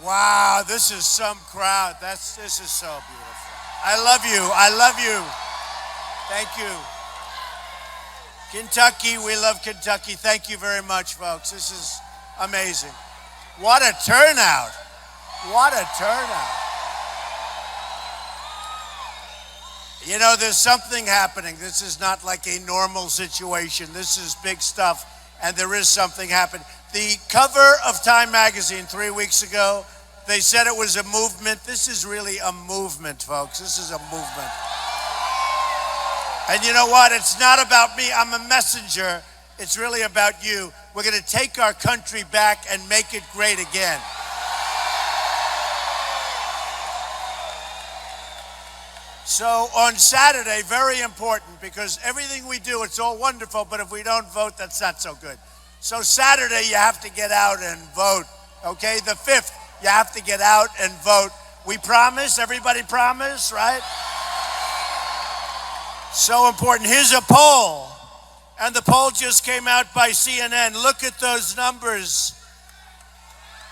Wow, this is some crowd. This is so beautiful. I love you. I love you. Thank you. Kentucky, we love Kentucky. Thank you very much, folks. This is amazing. What a turnout. What a turnout. You know, there's something happening. This is not like a normal situation. This is big stuff, and there is something happening. The cover of Time magazine 3 weeks ago, they said it was a movement. This is really a movement, folks. This is a movement. And you know what? It's not about me. I'm a messenger. It's really about you. We're going to take our country back and make it great again. So on Saturday, very important, because everything we do, it's all wonderful, but if we don't vote, that's not so good. So Saturday, you have to get out and vote, okay? The 5th, you have to get out and vote. We promise? Everybody promise, right? So important. Here's a poll, and the poll just came out by CNN. Look at those numbers.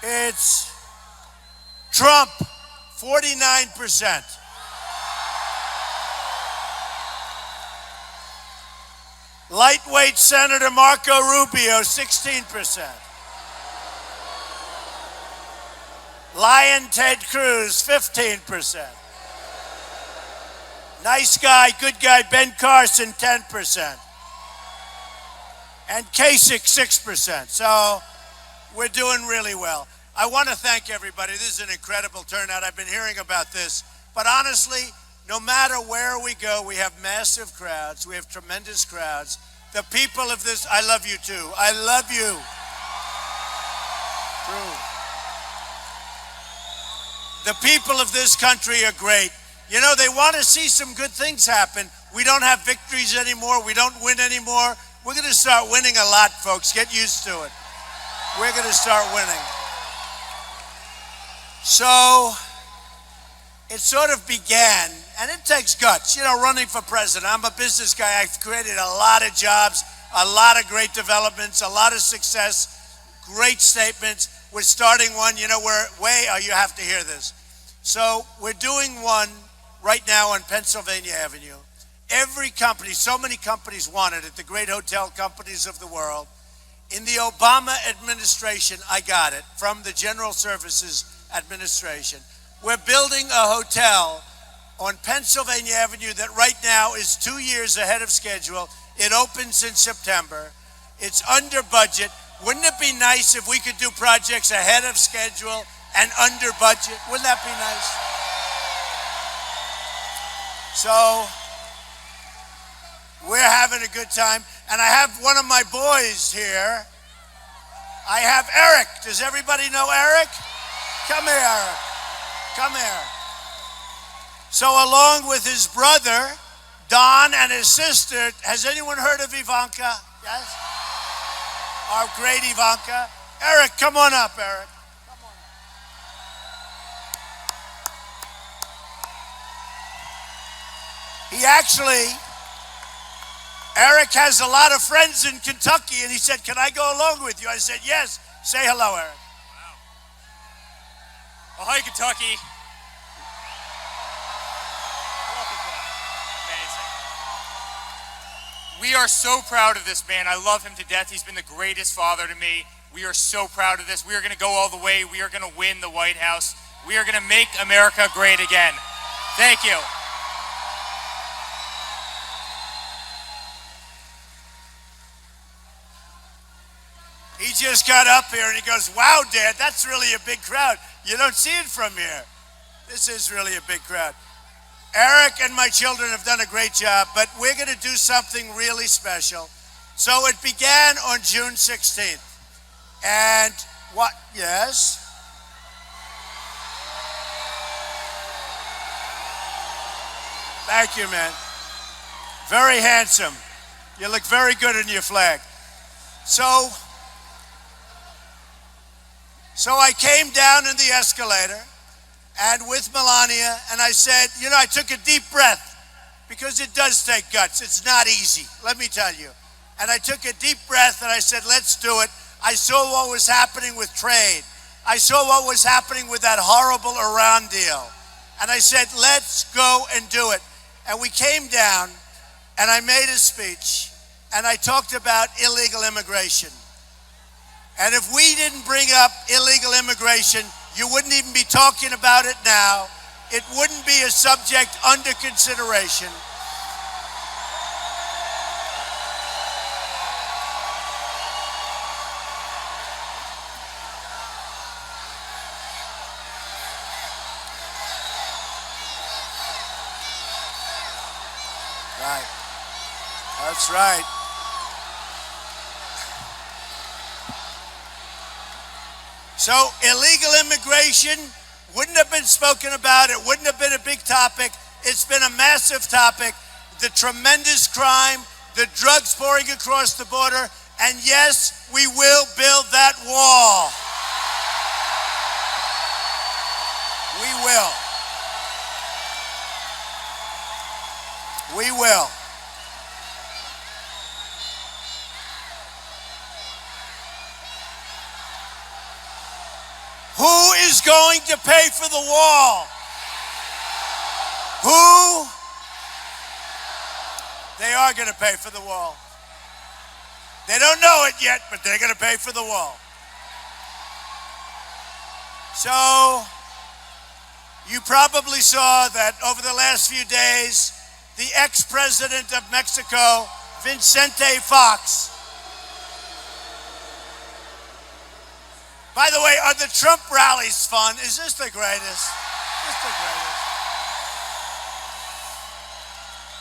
It's Trump, 49%. Lightweight Senator Marco Rubio, 16%. Lion Ted Cruz, 15%. Nice guy, good guy, Ben Carson, 10%. And Kasich, 6%. So we're doing really well. I want to thank everybody. This is an incredible turnout. I've been hearing about this. But honestly, no matter where we go, we have massive crowds. We have tremendous crowds. The people of this, I love you too. I love you. True. The people of this country are great. You know, they want to see some good things happen. We don't have victories anymore. We don't win anymore. We're going to start winning a lot, folks. Get used to it. We're going to start winning. So it sort of began, and it takes guts, you know, running for president. I'm a business guy. I've created a lot of jobs, a lot of great developments, a lot of success, great statements. We're starting one, you know, you have to hear this. So we're doing one right now on Pennsylvania Avenue. Every company, so many companies wanted it, the great hotel companies of the world. In the Obama administration, I got it, from the General Services Administration. We're building a hotel on Pennsylvania Avenue that right now is 2 years ahead of schedule. It opens in September. It's under budget. Wouldn't it be nice if we could do projects ahead of schedule and under budget? Wouldn't that be nice? So we're having a good time. And I have one of my boys here. I have Eric. Does everybody know Eric? Come here, Eric. Come here. So along with his brother, Don, and his sister, has anyone heard of Ivanka? Yes? Our great Ivanka. Eric, come on up, Eric. Come on. Eric has a lot of friends in Kentucky, and he said, can I go along with you? I said, yes. Say hello, Eric. Well, hi, Kentucky. Amazing. We are so proud of this man. I love him to death. He's been the greatest father to me. We are so proud of this. We are going to go all the way. We are going to win the White House. We are going to make America great again. Thank you. He just got up here and he goes, wow, Dad, that's really a big crowd. You don't see it from here. This is really a big crowd. Eric and my children have done a great job, but we're going to do something really special. So it began on June 16th. And what? Yes? Thank you, man. Very handsome. You look very good in your flag. So I came down in the escalator and with Melania, and I said, you know, I took a deep breath because it does take guts. It's not easy, let me tell you. And I took a deep breath and I said, let's do it. I saw what was happening with trade. I saw what was happening with that horrible Iran deal. And I said, let's go and do it. And we came down, and I made a speech, and I talked about illegal immigration. And if we didn't bring up illegal immigration, you wouldn't even be talking about it now. It wouldn't be a subject under consideration. Right. That's right. So illegal immigration wouldn't have been spoken about. It wouldn't have been a big topic. It's been a massive topic. The tremendous crime, the drugs pouring across the border, and yes, we will build that wall. We will. We will. Who is going to pay for the wall? Who? They are going to pay for the wall. They don't know it yet, but they're going to pay for the wall. So, you probably saw that over the last few days, the ex-president of Mexico, Vicente Fox. By the way, are the Trump rallies fun? Is this the greatest? This the greatest.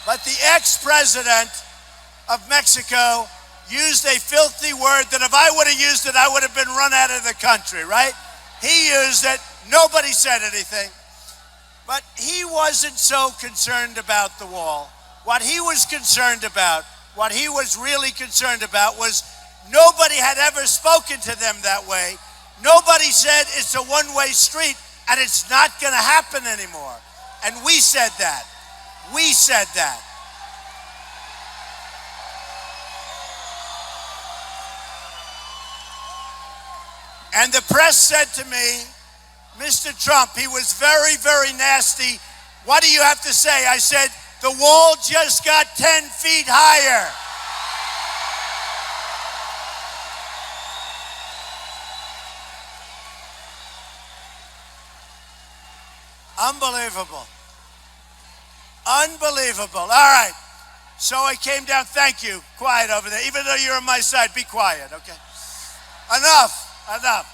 But the ex-president of Mexico used a filthy word that if I would have used it, I would have been run out of the country, right? He used it. Nobody said anything. But he wasn't so concerned about the wall. What he was concerned about, what he was really concerned about was nobody had ever spoken to them that way. Nobody said it's a one-way street and it's not going to happen anymore. And we said that. We said that. And the press said to me, Mr. Trump, he was very, very nasty. What do you have to say? I said, the wall just got 10 feet higher. Unbelievable. Unbelievable. All right. So I came down. Thank you. Quiet over there. Even though you're on my side, be quiet, okay? Enough. Enough.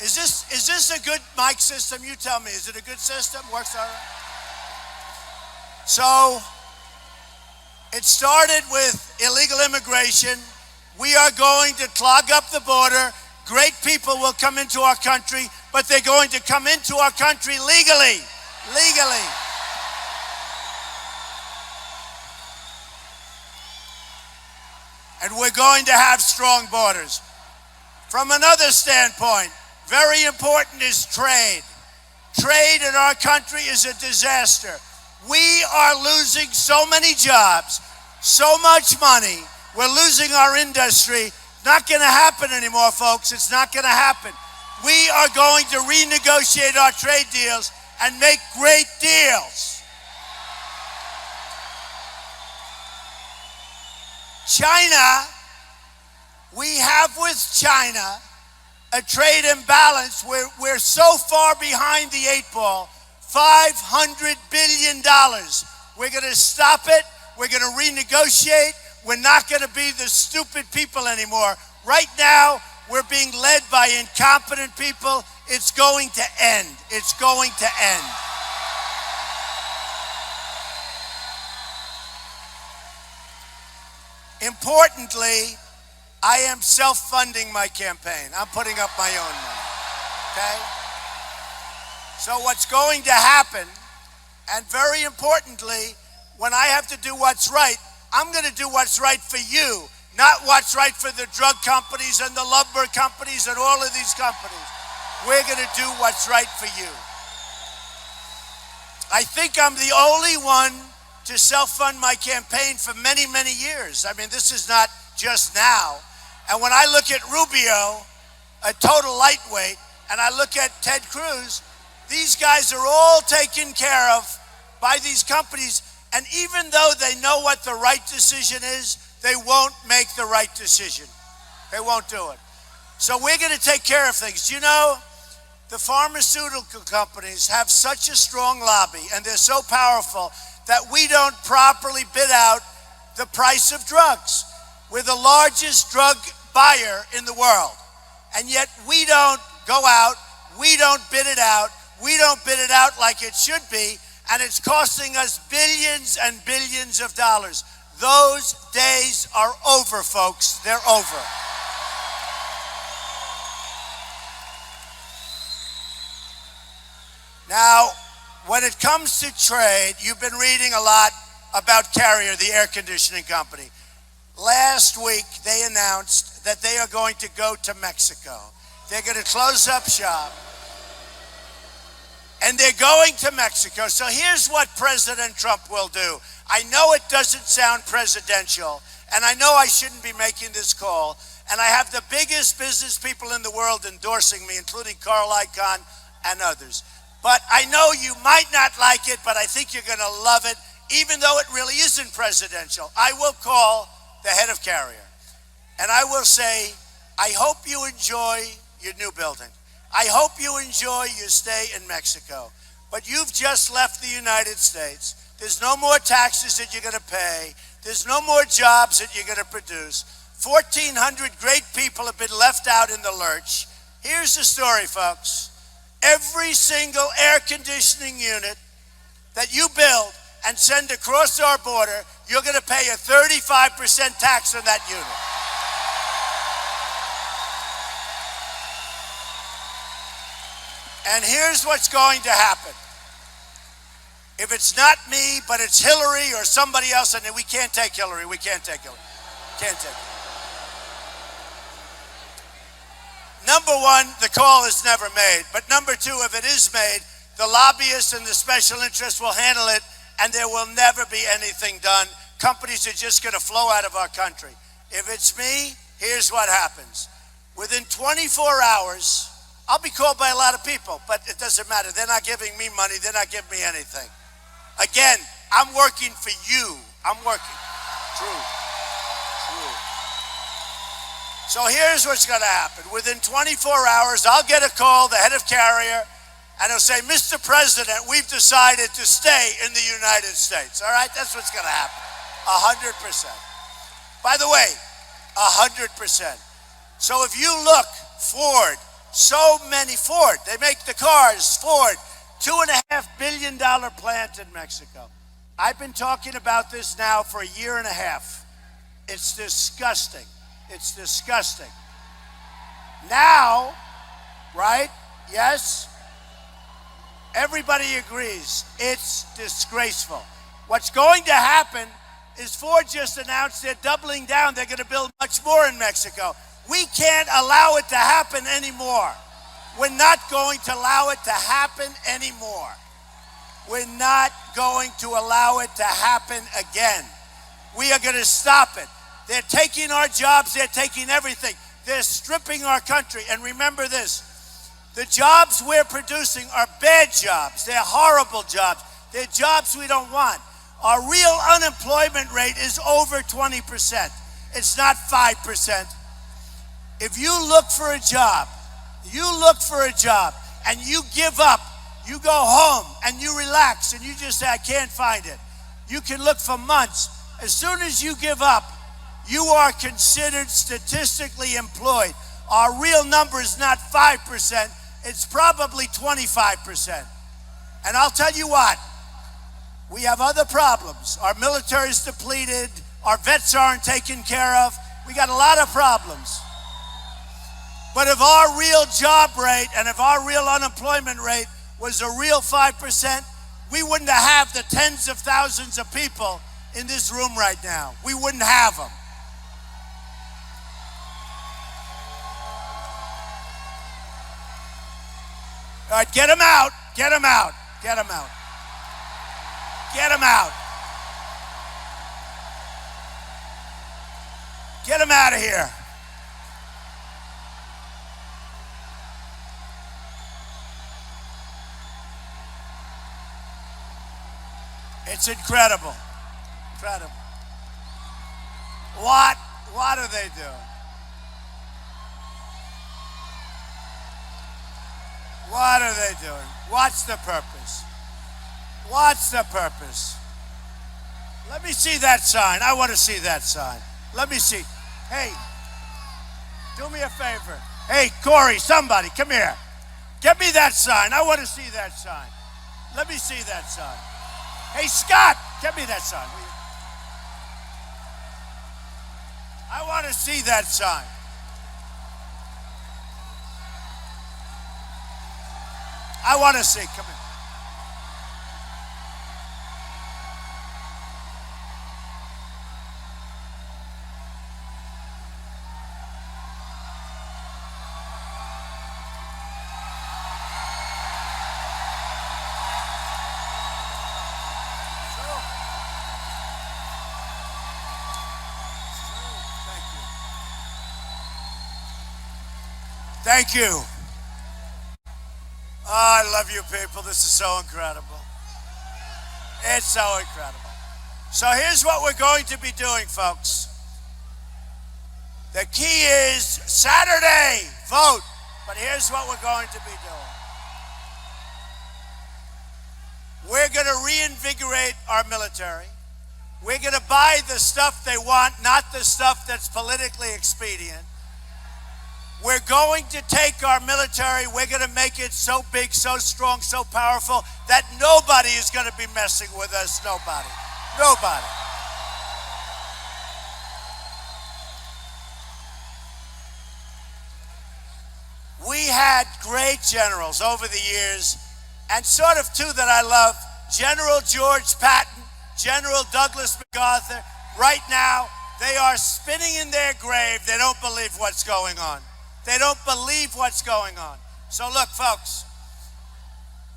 Is this a good mic system? You tell me. Is it a good system? Works all right? So it started with illegal immigration. We are going to clog up the border. Great people will come into our country, but they're going to come into our country legally. Legally. And we're going to have strong borders. From another standpoint, very important is trade. Trade in our country is a disaster. We are losing so many jobs, so much money. We're losing our industry. Not going to happen anymore, folks. It's not going to happen. We are going to renegotiate our trade deals and make great deals. China, we have with China a trade imbalance. We're so far behind the eight ball, $500 billion. We're going to stop it. We're going to renegotiate. We're not going to be the stupid people anymore. Right now, we're being led by incompetent people. It's going to end. It's going to end. Importantly, I am self-funding my campaign. I'm putting up my own money, okay? So what's going to happen, and very importantly, when I have to do what's right, I'm going to do what's right for you, not what's right for the drug companies and the lumber companies and all of these companies. We're going to do what's right for you. I think I'm the only one to self-fund my campaign for many, many years. I mean, this is not just now. And when I look at Rubio, a total lightweight, and I look at Ted Cruz, these guys are all taken care of by these companies, and even though they know what the right decision is, they won't make the right decision. They won't do it. So we're going to take care of things. You know, the pharmaceutical companies have such a strong lobby, and they're so powerful that we don't properly bid out the price of drugs. We're the largest drug buyer in the world, and yet we don't go out, we don't bid it out, we don't bid it out like it should be, and it's costing us billions and billions of dollars. Those days are over, folks. They're over. Now, when it comes to trade, you've been reading a lot about Carrier, the air conditioning company. Last week, they announced that they are going to go to Mexico. They're going to close up shop. And they're going to Mexico. So here's what President Trump will do. I know it doesn't sound presidential, and I know I shouldn't be making this call, and I have the biggest business people in the world endorsing me, including Carl Icahn and others. But I know you might not like it, but I think you're going to love it, even though it really isn't presidential. I will call the head of Carrier, and I will say, I hope you enjoy your new building. I hope you enjoy your stay in Mexico. But you've just left the United States. There's no more taxes that you're going to pay. There's no more jobs that you're going to produce. 1,400 great people have been left out in the lurch. Here's the story, folks. Every single air conditioning unit that you build and send across our border, you're going to pay a 35% tax on that unit. And here's what's going to happen. If it's not me, but it's Hillary or somebody else, and we can't take Hillary, we can't take Hillary. Can't take her. Number one, the call is never made. But number two, if it is made, the lobbyists and the special interests will handle it, and there will never be anything done. Companies are just going to flow out of our country. If it's me, here's what happens. Within 24 hours, I'll be called by a lot of people, but it doesn't matter. They're not giving me money. They're not giving me anything. Again, I'm working for you. I'm working. True. So here's what's going to happen. Within 24 hours, I'll get a call, the head of Carrier, and he'll say, Mr. President, we've decided to stay in the United States. All right? That's what's going to happen. 100%. By the way, 100%. So if you look, Ford, Ford, they make the cars, Ford, $2.5 billion plant in Mexico. I've been talking about this now for a year and a half. It's disgusting. It's disgusting. Now, right? Yes? Everybody agrees. It's disgraceful. What's going to happen is Ford just announced they're doubling down. They're going to build much more in Mexico. We can't allow it to happen anymore. We're not going to allow it to happen anymore. We're not going to allow it to happen again. We are going to stop it. They're taking our jobs. They're taking everything. They're stripping our country. And remember this, the jobs we're producing are bad jobs. They're horrible jobs. They're jobs we don't want. Our real unemployment rate is over 20%. It's not 5%. If you look for a job, and you give up, you go home and you relax and you just say, I can't find it. You can look for months. As soon as you give up, you are considered statistically employed. Our real number is not 5%, it's probably 25%. And I'll tell you what, we have other problems. Our military is depleted, our vets aren't taken care of, we got a lot of problems. But if our real job rate and if our real unemployment rate was a real 5%, we wouldn't have the tens of thousands of people in this room right now. We wouldn't have them. All right, get them out, get them out, get them out. Get them out. Get them out of here. It's incredible. Incredible. What are they doing? What are they doing? What's the purpose? What's the purpose? Let me see that sign. I want to see that sign. Let me see. Hey, do me a favor. Hey, Corey, somebody, come here. Get me that sign. I want to see that sign. Let me see that sign. Hey, Scott, get me that sign. I want to see that sign. I want to see. Come here. Thank you. Oh, I love you people. This is so incredible. It's so incredible. So here's what we're going to be doing, folks. The key is Saturday, vote. But here's what we're going to be doing. We're going to reinvigorate our military. We're going to buy the stuff they want, not the stuff that's politically expedient. We're going to take our military, we're going to make it so big, so strong, so powerful that nobody is going to be messing with us. Nobody. Nobody. We had great generals over the years, and sort of two that I love, General George Patton, General Douglas MacArthur. Right now, they are spinning in their grave. They don't believe what's going on. They don't believe what's going on. So look, folks,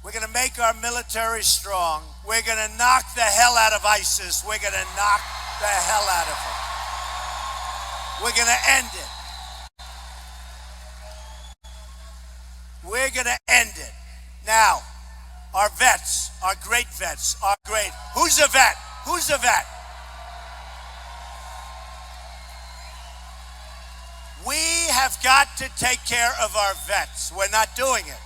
we're going to make our military strong. We're going to knock the hell out of ISIS. We're going to knock the hell out of it. We're going to end it. We're going to end it. Now, our vets, our great vets, are great. Who's a vet? Who's a vet? We have got to take care of our vets. We're not doing it.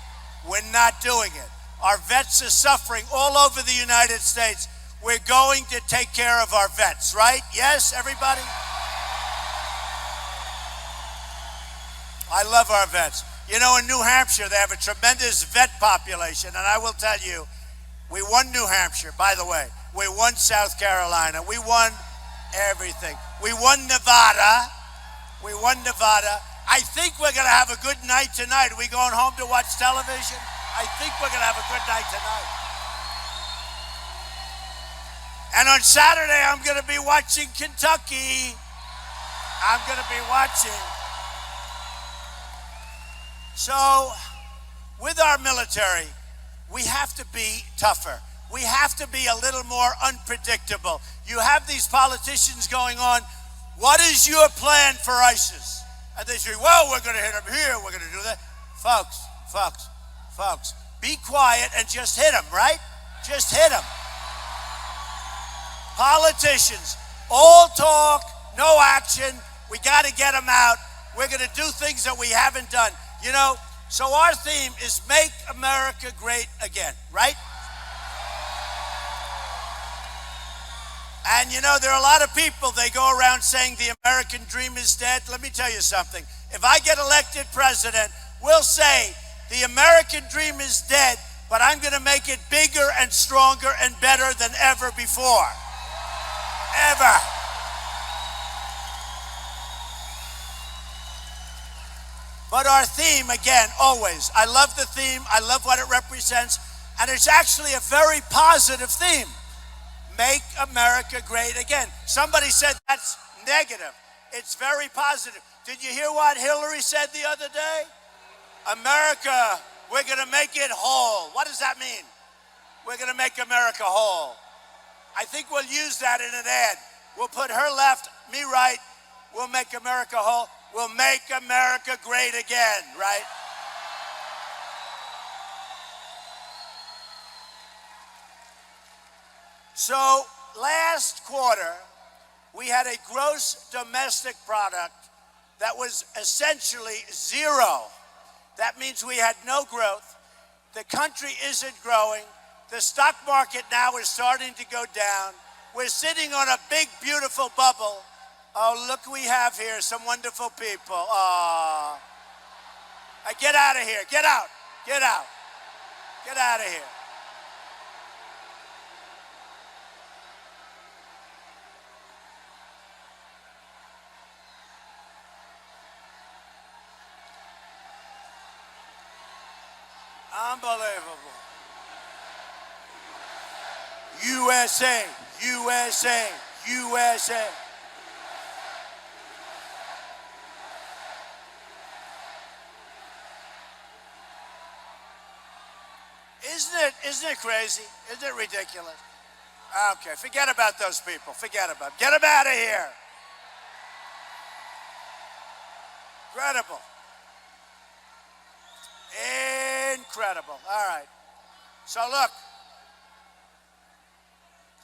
We're not doing it. Our vets are suffering all over the United States. We're going to take care of our vets, right? Yes, everybody? I love our vets. You know, in New Hampshire, they have a tremendous vet population, and I will tell you, we won New Hampshire, by the way. We won South Carolina. We won everything. We won Nevada. We won Nevada. I think we're going to have a good night tonight. Are we going home to watch television? I think we're going to have a good night tonight. And on Saturday, I'm going to be watching Kentucky. I'm going to be watching. So, with our military, we have to be tougher. We have to be a little more unpredictable. You have these politicians going on, what is your plan for ISIS? And they say, well, we're going to hit them here, we're going to do that. Folks, be quiet and just hit them, right? Just hit them. Politicians, all talk, no action. We got to get them out. We're going to do things that we haven't done. You know, so our theme is Make America Great Again, right? And you know, there are a lot of people, they go around saying the American dream is dead. Let me tell you something. If I get elected president, we'll say the American dream is dead, but I'm going to make it bigger and stronger and better than ever before. Ever. But our theme, again, always, I love the theme, I love what it represents, and it's actually a very positive theme. Make America Great Again. Somebody said that's negative. It's very positive. Did you hear what Hillary said the other day? America, we're going to make it whole. What does that mean? We're going to make America whole. I think we'll use that in an ad. We'll put her left, me right. We'll make America whole. We'll make America great again, right? So last quarter, we had a gross domestic product that was essentially zero. That means we had no growth. The country isn't growing. The stock market now is starting to go down. We're sitting on a big, beautiful bubble. Oh, look who we have here, some wonderful people. Aw. Get out of here. Get out. Get out. Get out of here. Unbelievable. USA, USA, USA. Isn't it crazy? Isn't it ridiculous? Okay, forget about those people. Forget about them. Get them out of here. Incredible. Incredible. All right. So look,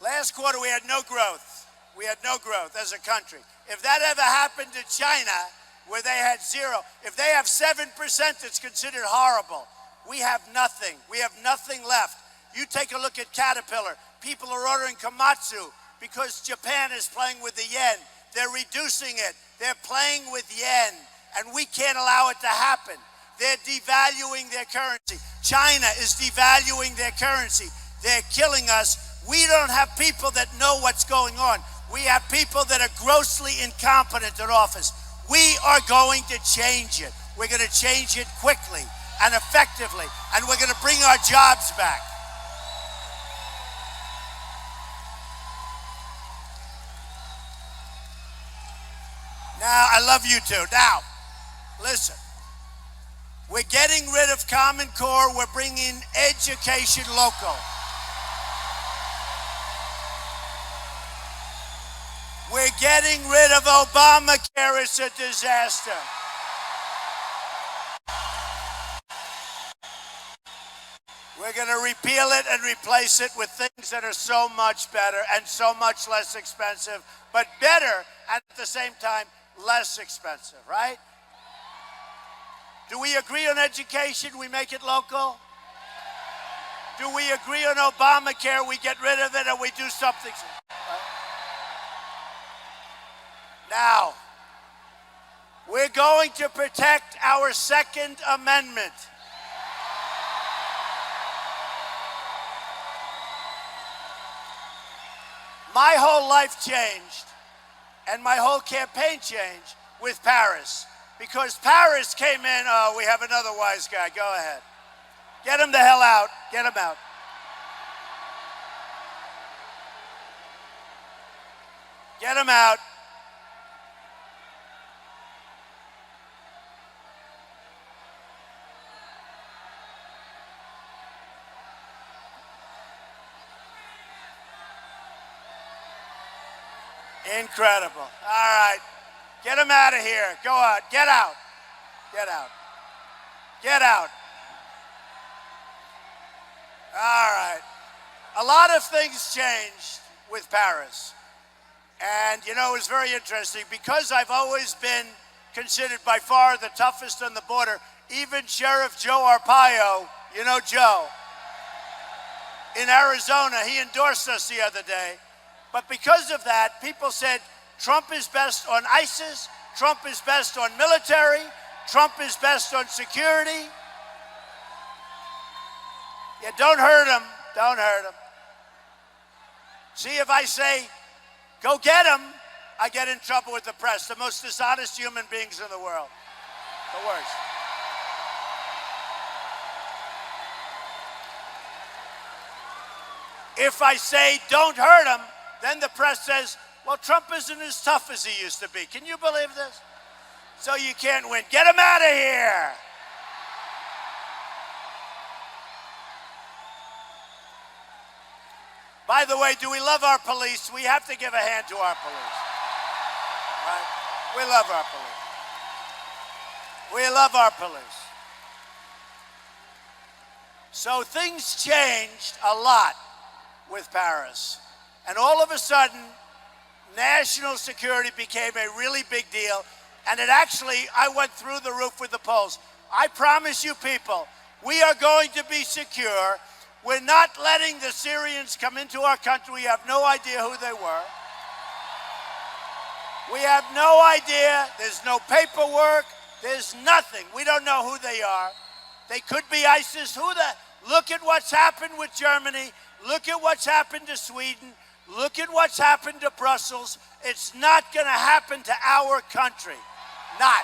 last quarter we had no growth. We had no growth as a country. If that ever happened to China, where they had zero, if they have 7%, it's considered horrible. We have nothing. We have nothing left. You take a look at Caterpillar. People are ordering Komatsu because Japan is playing with the yen. They're reducing it. They're playing with yen, and we can't allow it to happen. They're devaluing their currency. China is devaluing their currency. They're killing us. We don't have people that know what's going on. We have people that are grossly incompetent in office. We are going to change it. We're going to change it quickly and effectively, and we're going to bring our jobs back. Now, I love you too. Now, listen. We're getting rid of Common Core. We're bringing education local. We're getting rid of Obamacare. It's a disaster. We're going to repeal it and replace it with things that are so much better and so much less expensive, but better and at the same time less expensive, right? Do we agree on education? We make it local? Do we agree on Obamacare? We get rid of it and we do something. Now, we're going to protect our Second Amendment. My whole life changed and my whole campaign changed with Paris. Because Paris came in, oh, we have another wise guy. Go ahead. Get him the hell out. Get him out. Get him out. Incredible. All right. Get him out of here. Go out. Get out. Get out. Get out. All right. A lot of things changed with Paris. And, you know, it was very interesting because I've always been considered by far the toughest on the border. Even Sheriff Joe Arpaio, you know Joe, in Arizona, he endorsed us the other day. But because of that, people said, Trump is best on ISIS, Trump is best on military, Trump is best on security. Yeah, don't hurt him, don't hurt him. See, if I say, go get him, I get in trouble with the press, the most dishonest human beings in the world, the worst. If I say, don't hurt him, then the press says, well, Trump isn't as tough as he used to be. Can you believe this? So you can't win. Get him out of here. By the way, do we love our police? We have to give a hand to our police. Right? We love our police. We love our police. So things changed a lot with Paris. And all of a sudden, national security became a really big deal. And it actually, I went through the roof with the polls. I promise you people, we are going to be secure. We're not letting the Syrians come into our country. We have no idea who they were. We have no idea. There's no paperwork. There's nothing. We don't know who they are. They could be ISIS. Look at what's happened with Germany. Look at what's happened to Sweden. Look at what's happened to Brussels. It's not going to happen to our country. Not.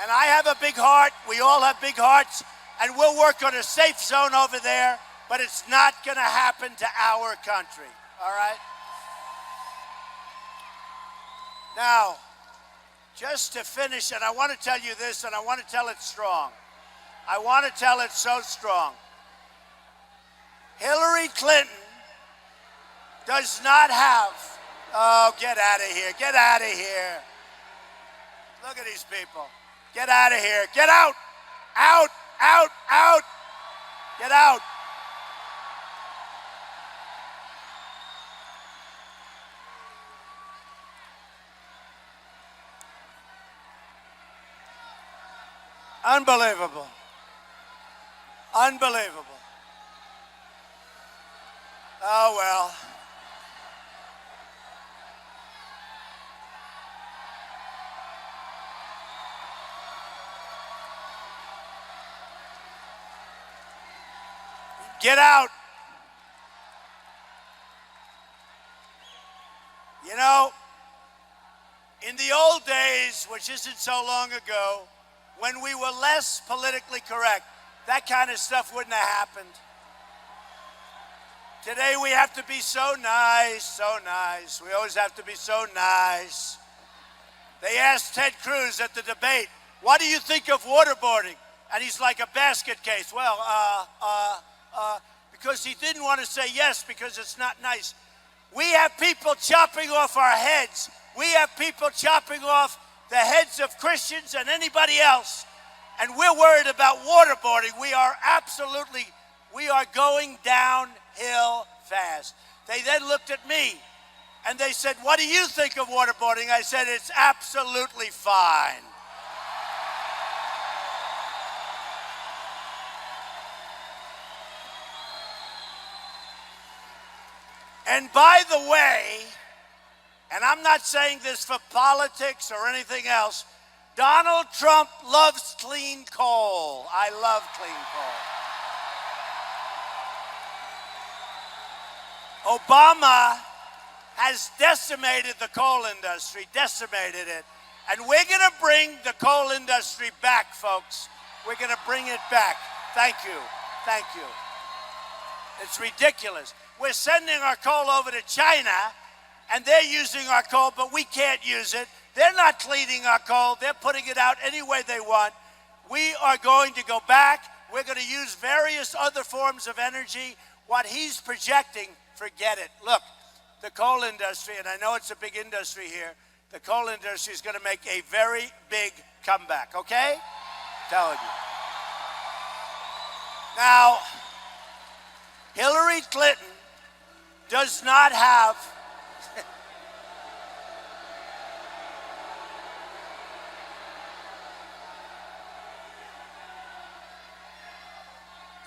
And I have a big heart. We all have big hearts. And we'll work on a safe zone over there. But it's not going to happen to our country. All right? Now, just to finish, and I want to tell you this, and I want to tell it strong. I want to tell it so strong. Hillary Clinton does not have, oh, get out of here, get out of here. Look at these people. Get out of here, get out, out, out, out, get out. Unbelievable. Unbelievable. Oh, well. Get out. You know, in the old days, which isn't so long ago, when we were less politically correct, that kind of stuff wouldn't have happened. Today we have to be so nice, so nice. We always have to be so nice. They asked Ted Cruz at the debate, what do you think of waterboarding? And he's like a basket case. Well, because he didn't want to say yes because it's not nice. We have people chopping off our heads. We have people chopping off the heads of Christians and anybody else, and we're worried about waterboarding. We are going downhill fast. They then looked at me and they said, what do you think of waterboarding? I said, it's absolutely fine. And by the way, and I'm not saying this for politics or anything else, Donald Trump loves clean coal. I love clean coal. Obama has decimated the coal industry, decimated it. And we're going to bring the coal industry back, folks. We're going to bring it back. Thank you. Thank you. It's ridiculous. We're sending our coal over to China, and they're using our coal, but we can't use it. They're not cleaning our coal. They're putting it out any way they want. We are going to go back. We're going to use various other forms of energy. What he's projecting, forget it. Look, the coal industry, and I know it's a big industry here, the coal industry is going to make a very big comeback, okay? Telling you. Now, Hillary Clinton does not have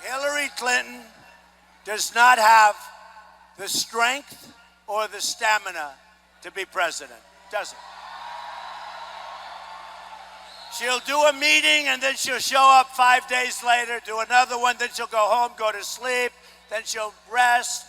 Hillary Clinton does not have the strength or the stamina to be president. Doesn't. She'll do a meeting and then she'll show up 5 days later, do another one, then she'll go home, go to sleep, then she'll rest.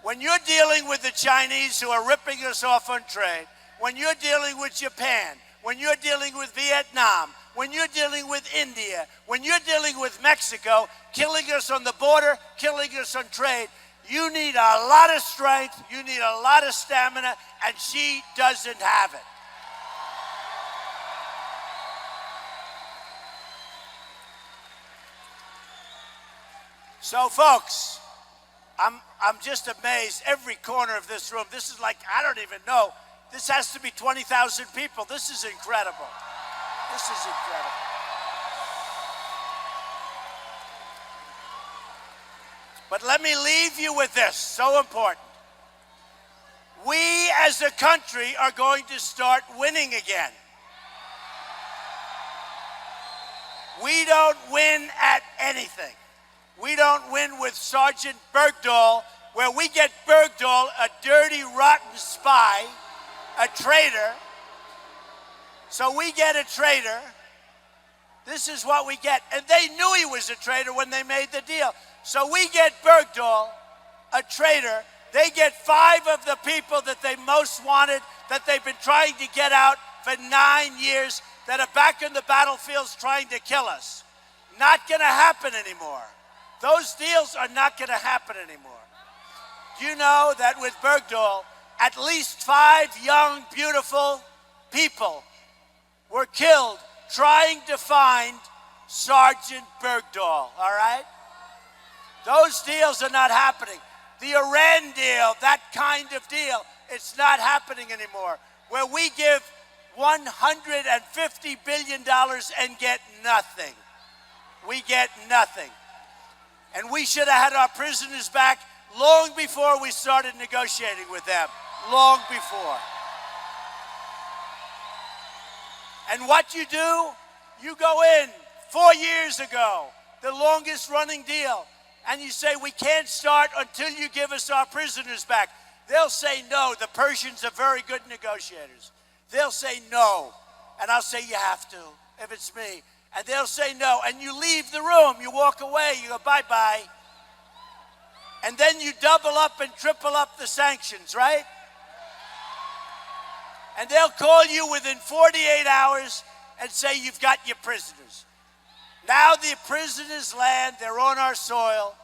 When you're dealing with the Chinese who are ripping us off on trade, when you're dealing with Japan, when you're dealing with Vietnam, when you're dealing with India, when you're dealing with Mexico, killing us on the border, killing us on trade, you need a lot of strength, you need a lot of stamina, and she doesn't have it. So, folks, I'm just amazed. Every corner of this room, this is like, I don't even know. This has to be 20,000 people. This is incredible. This is incredible. But let me leave you with this, so important. We as a country are going to start winning again. We don't win at anything. We don't win with Sergeant Bergdahl, where we get Bergdahl, a dirty, rotten spy, a traitor. So we get a traitor. This is what we get. And they knew he was a traitor when they made the deal. So we get Bergdahl, a traitor. They get 5 of the people that they most wanted, that they've been trying to get out for 9 years, that are back in the battlefields trying to kill us. Not going to happen anymore. Those deals are not going to happen anymore. Do you know that with Bergdahl, at least 5 young, beautiful people were killed trying to find Sergeant Bergdahl, all right? Those deals are not happening. The Iran deal, that kind of deal, it's not happening anymore, where we give $150 billion and get nothing. We get nothing. And we should have had our prisoners back long before we started negotiating with them. Long before. And what you do, you go in 4 years ago, the longest running deal, and you say, we can't start until you give us our prisoners back. They'll say no. The Persians are very good negotiators. They'll say no. And I'll say, you have to, if it's me. And they'll say no. And you leave the room. You walk away. You go, bye-bye. And then you double up and triple up the sanctions, right? And they'll call you within 48 hours and say, you've got your prisoners. Now the prisoners land. They're on our soil.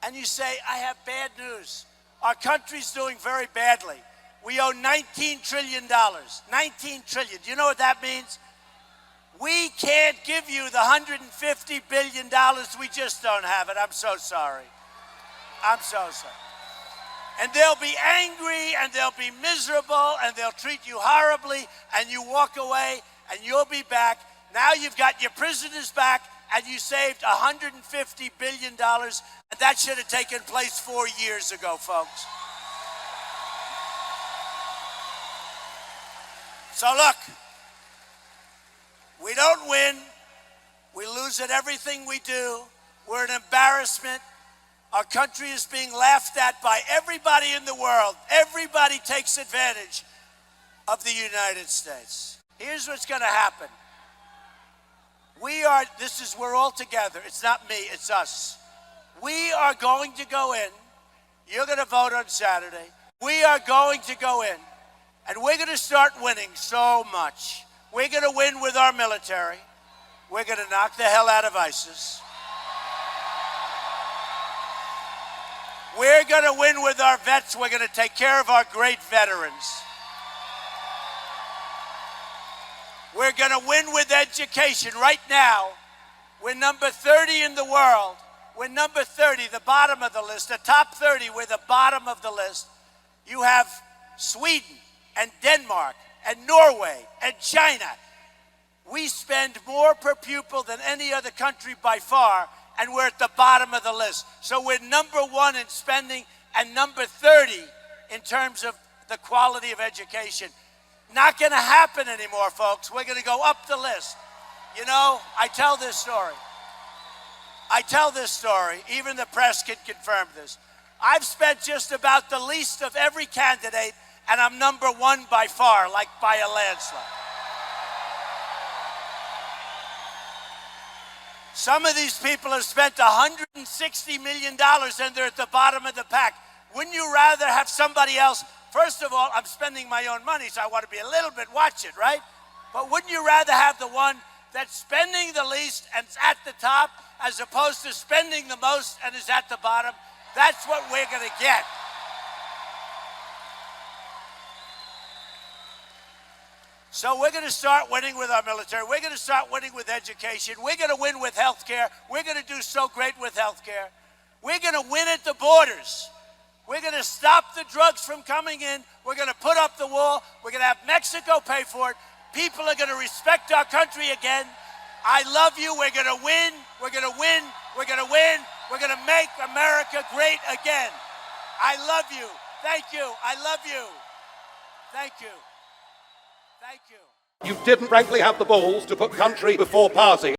And you say, I have bad news. Our country's doing very badly. We owe $19 trillion. $19 trillion. Do you know what that means? We can't give you the $150 billion. We just don't have it. I'm so sorry. I'm so sorry. And they'll be angry and they'll be miserable and they'll treat you horribly and you walk away and you'll be back. Now you've got your prisoners back and you saved $150 billion. And that should have taken place 4 years ago, folks. So look, we don't win. We lose at everything we do. We're an embarrassment. Our country is being laughed at by everybody in the world. Everybody takes advantage of the United States. Here's what's going to happen. We're all together. It's not me, it's us. We are going to go in. You're going to vote on Saturday. We are going to go in. And we're going to start winning so much. We're going to win with our military. We're going to knock the hell out of ISIS. We're going to win with our vets. We're going to take care of our great veterans. We're going to win with education. Right now, we're number 30 in the world. We're number 30, the bottom of the list. The top 30, we're the bottom of the list. You have Sweden and Denmark and Norway and China. We spend more per pupil than any other country by far, and we're at the bottom of the list. So we're number 1 in spending and number 30 in terms of the quality of education. Not going to happen anymore, folks. We're going to go up the list. You know, I tell this story. Even the press can confirm this. I've spent just about the least of every candidate, and I'm number 1 by far, like by a landslide. Some of these people have spent $160 million and they're at the bottom of the pack. Wouldn't you rather have somebody else? First of all, I'm spending my own money, so I want to be a little bit, watch it, right? But wouldn't you rather have the one that's spending the least and is at the top as opposed to spending the most and is at the bottom? That's what we're going to get. So we're going to start winning with our military. We're going to start winning with education. We're going to win with health care. We're going to do so great with health care. We're going to win at the borders. We're going to stop the drugs from coming in. We're going to put up the wall. We're going to have Mexico pay for it. People are going to respect our country again. I love you. We're going to win. We're going to win. We're going to win. We're going to make America great again. I love you. Thank you. I love you. Thank you. Thank you. You didn't frankly have the balls to put country before party.